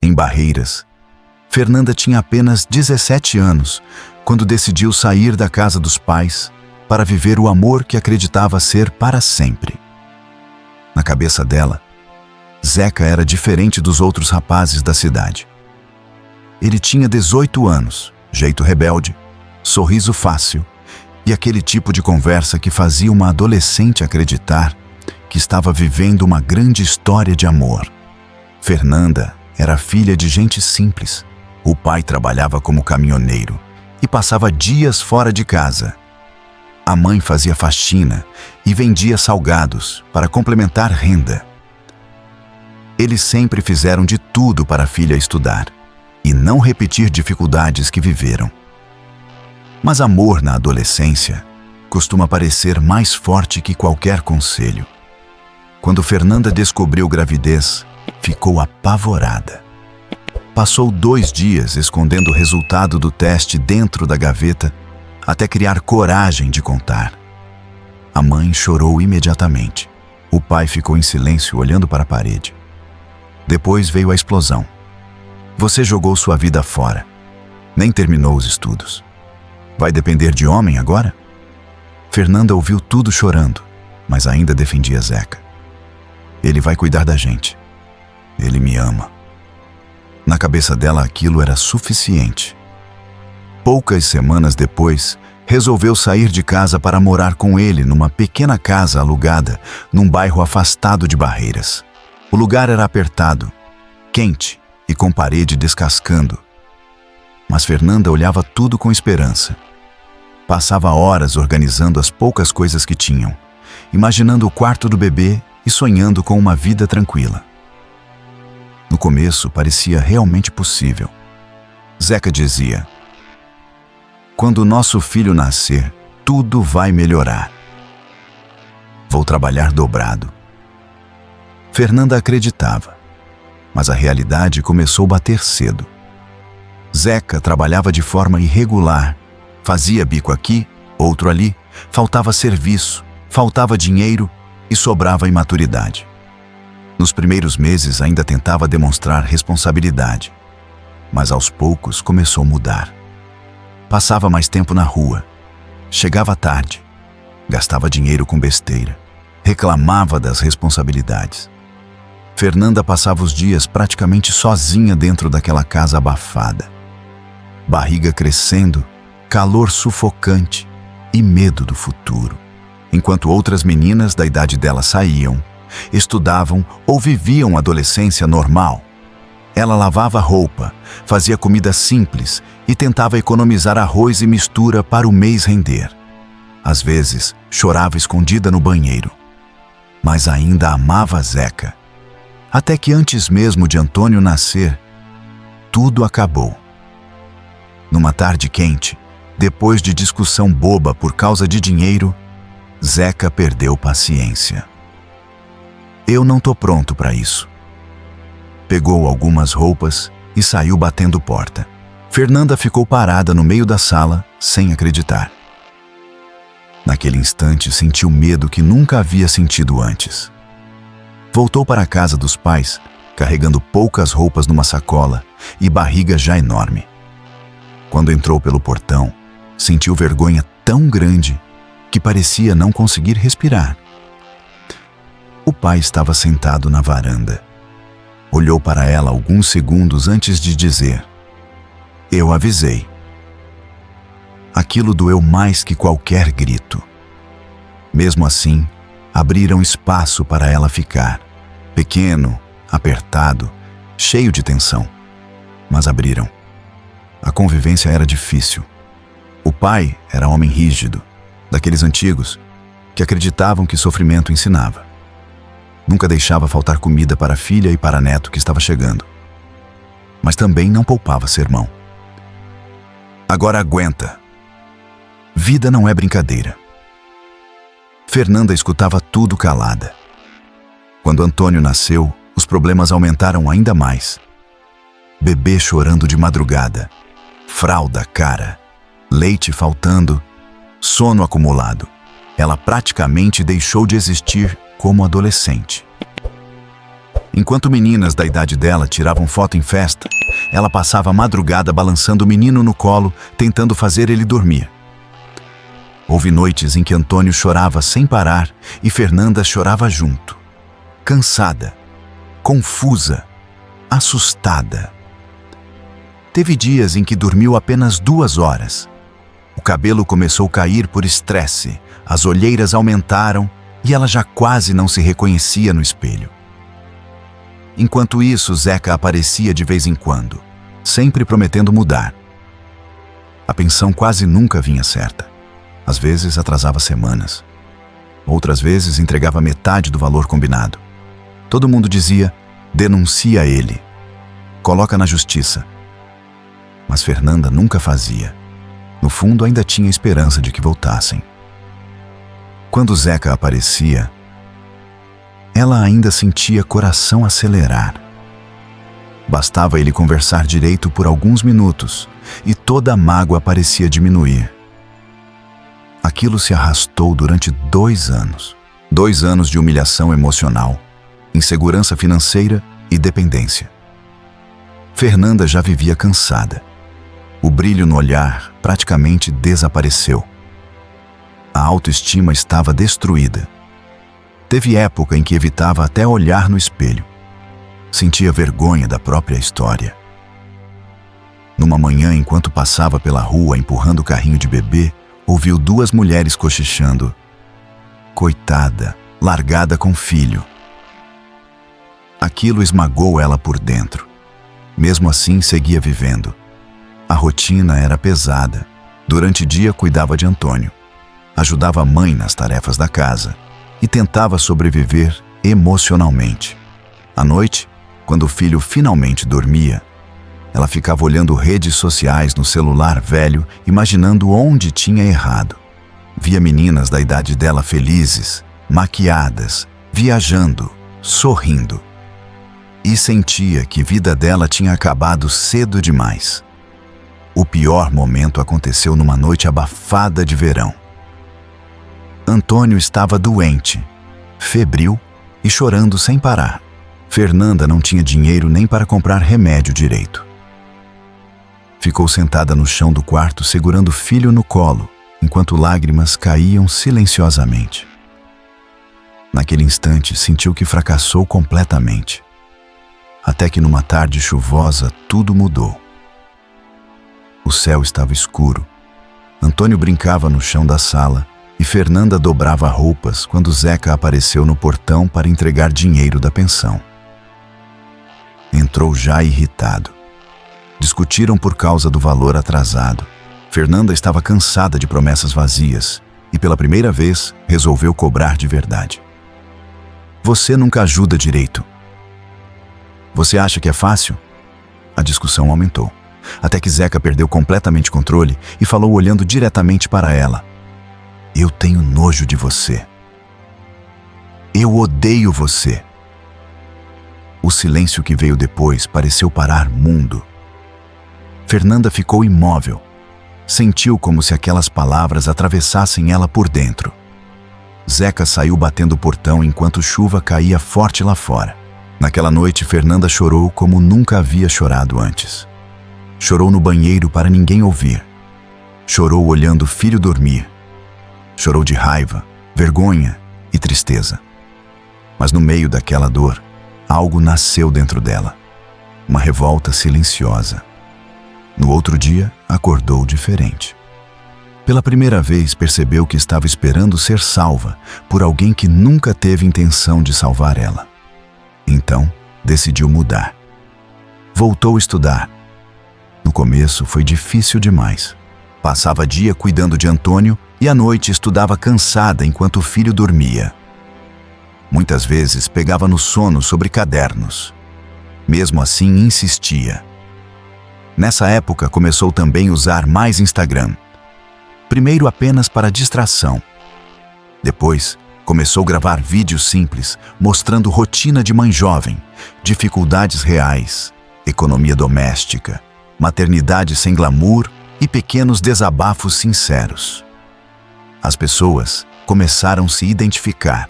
Em Barreiras, Fernanda tinha apenas 17 anos quando decidiu sair da casa dos pais para viver o amor que acreditava ser para sempre. Na cabeça dela, Zeca era diferente dos outros rapazes da cidade. Ele tinha 18 anos, jeito rebelde, sorriso fácil e aquele tipo de conversa que fazia uma adolescente acreditar que estava vivendo uma grande história de amor. Fernanda era filha de gente simples. O pai trabalhava como caminhoneiro e passava dias fora de casa. A mãe fazia faxina e vendia salgados para complementar renda. Eles sempre fizeram de tudo para a filha estudar e não repetir dificuldades que viveram. Mas amor na adolescência costuma parecer mais forte que qualquer conselho. Quando Fernanda descobriu gravidez, ficou apavorada. Passou 2 dias escondendo o resultado do teste dentro da gaveta até criar coragem de contar. A mãe chorou imediatamente. O pai ficou em silêncio olhando para a parede. Depois veio a explosão. Você jogou sua vida fora. Nem terminou os estudos. Vai depender de homem agora? Fernanda ouviu tudo chorando, mas ainda defendia Zeca. Ele vai cuidar da gente. Ele me ama. Na cabeça dela aquilo era suficiente. Poucas semanas depois, resolveu sair de casa para morar com ele numa pequena casa alugada num bairro afastado de Barreiras. O lugar era apertado, quente e com parede descascando. Mas Fernanda olhava tudo com esperança. Passava horas organizando as poucas coisas que tinham, imaginando o quarto do bebê e sonhando com uma vida tranquila. No começo parecia realmente possível. Zeca dizia: quando nosso filho nascer, tudo vai melhorar. Vou trabalhar dobrado. Fernanda acreditava, mas a realidade começou a bater cedo. Zeca trabalhava de forma irregular, fazia bico aqui, outro ali, faltava serviço, faltava dinheiro e sobrava imaturidade. Nos primeiros meses ainda tentava demonstrar responsabilidade, mas aos poucos começou a mudar. Passava mais tempo na rua, chegava tarde, gastava dinheiro com besteira, reclamava das responsabilidades. Fernanda passava os dias praticamente sozinha dentro daquela casa abafada. Barriga crescendo, calor sufocante e medo do futuro. Enquanto outras meninas da idade dela saíam, estudavam ou viviam a adolescência normal, ela lavava roupa, fazia comida simples e tentava economizar arroz e mistura para o mês render. Às vezes, chorava escondida no banheiro. Mas ainda amava Zeca. Até que antes mesmo de Antônio nascer, tudo acabou. Numa tarde quente, depois de discussão boba por causa de dinheiro, Zeca perdeu paciência. Eu não tô pronto para isso. Pegou algumas roupas e saiu batendo porta. Fernanda ficou parada no meio da sala, sem acreditar. Naquele instante, sentiu medo que nunca havia sentido antes. Voltou para a casa dos pais, carregando poucas roupas numa sacola e barriga já enorme. Quando entrou pelo portão, sentiu vergonha tão grande que parecia não conseguir respirar. O pai estava sentado na varanda. Olhou para ela alguns segundos antes de dizer: eu avisei. Aquilo doeu mais que qualquer grito. Mesmo assim, abriram espaço para ela ficar. Pequeno, apertado, cheio de tensão. Mas abriram. A convivência era difícil. O pai era homem rígido, daqueles antigos, que acreditavam que sofrimento ensinava. Nunca deixava faltar comida para a filha e para neto que estava chegando. Mas também não poupava sermão. Agora aguenta. Vida não é brincadeira. Fernanda escutava tudo calada. Quando Antônio nasceu, os problemas aumentaram ainda mais. Bebê chorando de madrugada, fralda cara, leite faltando, sono acumulado. Ela praticamente deixou de existir como adolescente. Enquanto meninas da idade dela tiravam foto em festa, ela passava a madrugada balançando o menino no colo, tentando fazer ele dormir. Houve noites em que Antônio chorava sem parar e Fernanda chorava junto. Cansada, confusa, assustada. Teve dias em que dormiu apenas 2 horas. O cabelo começou a cair por estresse, as olheiras aumentaram e ela já quase não se reconhecia no espelho. Enquanto isso, Zeca aparecia de vez em quando, sempre prometendo mudar. A pensão quase nunca vinha certa. Às vezes atrasava semanas. Outras vezes entregava metade do valor combinado. Todo mundo dizia: denuncia ele, coloca na justiça. Mas Fernanda nunca fazia. No fundo, ainda tinha esperança de que voltassem. Quando Zeca aparecia, ela ainda sentia coração acelerar. Bastava ele conversar direito por alguns minutos e toda a mágoa parecia diminuir. Aquilo se arrastou durante 2 anos. 2 anos de humilhação emocional, insegurança financeira e dependência. Fernanda já vivia cansada. O brilho no olhar praticamente desapareceu. A autoestima estava destruída. Teve época em que evitava até olhar no espelho. Sentia vergonha da própria história. Numa manhã, enquanto passava pela rua empurrando o carrinho de bebê, ouviu 2 mulheres cochichando. Coitada, largada com filho. Aquilo esmagou ela por dentro. Mesmo assim, seguia vivendo. A rotina era pesada. Durante o dia, cuidava de Antônio. Ajudava a mãe nas tarefas da casa e tentava sobreviver emocionalmente. À noite, quando o filho finalmente dormia, ela ficava olhando redes sociais no celular velho, imaginando onde tinha errado. Via meninas da idade dela felizes, maquiadas, viajando, sorrindo. E sentia que a vida dela tinha acabado cedo demais. O pior momento aconteceu numa noite abafada de verão. Antônio estava doente, febril e chorando sem parar. Fernanda não tinha dinheiro nem para comprar remédio direito. Ficou sentada no chão do quarto segurando o filho no colo, enquanto lágrimas caíam silenciosamente. Naquele instante, sentiu que fracassou completamente. Até que numa tarde chuvosa, tudo mudou. O céu estava escuro. Antônio brincava no chão da sala e Fernanda dobrava roupas quando Zeca apareceu no portão para entregar dinheiro da pensão. Entrou já irritado. Discutiram por causa do valor atrasado. Fernanda estava cansada de promessas vazias e, pela primeira vez, resolveu cobrar de verdade. Você nunca ajuda direito. Você acha que é fácil? A discussão aumentou, até que Zeca perdeu completamente o controle e falou olhando diretamente para ela. Eu tenho nojo de você. Eu odeio você. O silêncio que veio depois pareceu parar mundo. Fernanda ficou imóvel. Sentiu como se aquelas palavras atravessassem ela por dentro. Zeca saiu batendo o portão enquanto chuva caía forte lá fora. Naquela noite, Fernanda chorou como nunca havia chorado antes. Chorou no banheiro para ninguém ouvir. Chorou olhando o filho dormir. Chorou de raiva, vergonha e tristeza. Mas no meio daquela dor, algo nasceu dentro dela. Uma revolta silenciosa. No outro dia, acordou diferente. Pela primeira vez, percebeu que estava esperando ser salva por alguém que nunca teve intenção de salvar ela. Então, decidiu mudar. Voltou a estudar. No começo, foi difícil demais. Passava dia cuidando de Antônio e à noite estudava cansada enquanto o filho dormia. Muitas vezes pegava no sono sobre cadernos. Mesmo assim, insistia. Nessa época, começou também a usar mais Instagram. Primeiro apenas para distração. Depois, começou a gravar vídeos simples, mostrando rotina de mãe jovem, dificuldades reais, economia doméstica, maternidade sem glamour e pequenos desabafos sinceros. As pessoas começaram a se identificar,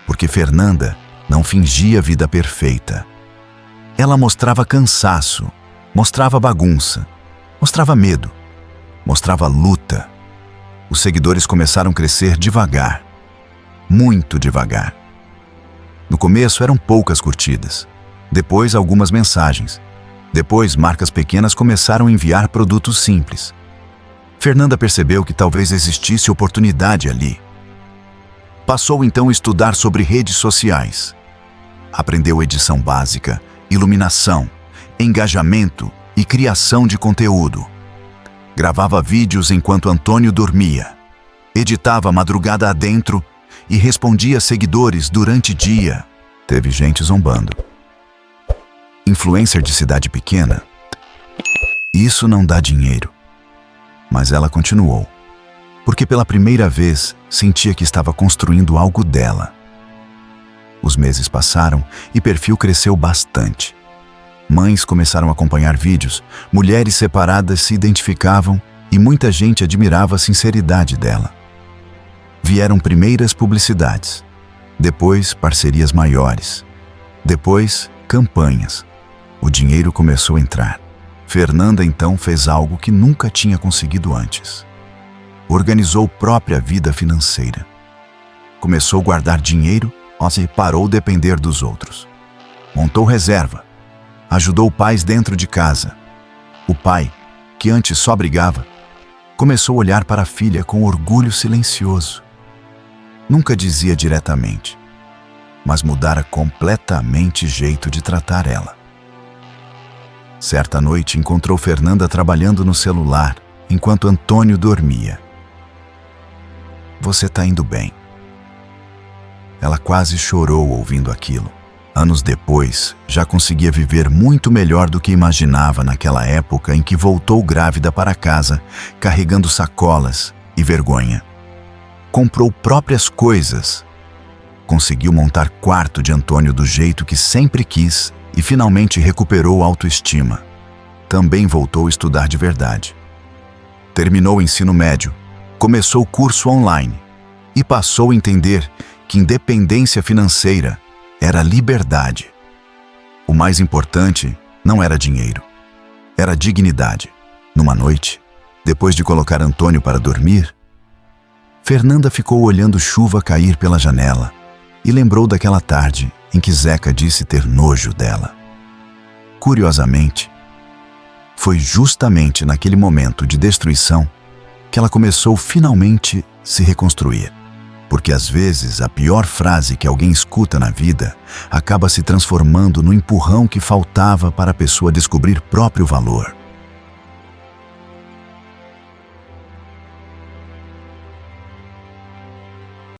porque Fernanda Não fingia vida perfeita. Ela mostrava cansaço, mostrava bagunça, mostrava medo, mostrava luta. Os seguidores começaram a crescer devagar, muito devagar. No começo eram poucas curtidas, depois algumas mensagens, depois marcas pequenas começaram a enviar produtos simples. Fernanda percebeu que talvez existisse oportunidade ali. Passou então a estudar sobre redes sociais. Aprendeu edição básica, iluminação, engajamento e criação de conteúdo. Gravava vídeos enquanto Antônio dormia. Editava madrugada adentro e respondia seguidores durante dia. Teve gente zombando. Influencer de cidade pequena? Isso não dá dinheiro. Mas ela continuou, porque pela primeira vez sentia que estava construindo algo dela. Os meses passaram e o perfil cresceu bastante. Mães começaram a acompanhar vídeos, mulheres separadas se identificavam e muita gente admirava a sinceridade dela. Vieram primeiras publicidades, depois parcerias maiores, depois campanhas. O dinheiro começou a entrar. Fernanda então fez algo que nunca tinha conseguido antes. Organizou própria vida financeira. Começou a guardar dinheiro e parou de depender dos outros. Montou reserva. Ajudou pais dentro de casa. O pai, que antes só brigava, começou a olhar para a filha com orgulho silencioso. Nunca dizia diretamente, mas mudara completamente jeito de tratar ela. Certa noite encontrou Fernanda trabalhando no celular enquanto Antônio dormia. Você tá indo bem. Ela quase chorou ouvindo aquilo. Anos depois, já conseguia viver muito melhor do que imaginava naquela época em que voltou grávida para casa, carregando sacolas e vergonha. Comprou próprias coisas. Conseguiu montar quarto de Antônio do jeito que sempre quis e finalmente recuperou a autoestima. Também voltou a estudar de verdade. Terminou o ensino médio, começou o curso online e passou a entender que independência financeira era liberdade. O mais importante não era dinheiro, era dignidade. Numa noite, depois de colocar Antônio para dormir, Fernanda ficou olhando chuva cair pela janela e lembrou daquela tarde em que Zeca disse ter nojo dela. Curiosamente, foi justamente naquele momento de destruição que ela começou finalmente a se reconstruir. Porque às vezes a pior frase que alguém escuta na vida acaba se transformando no empurrão que faltava para a pessoa descobrir próprio valor.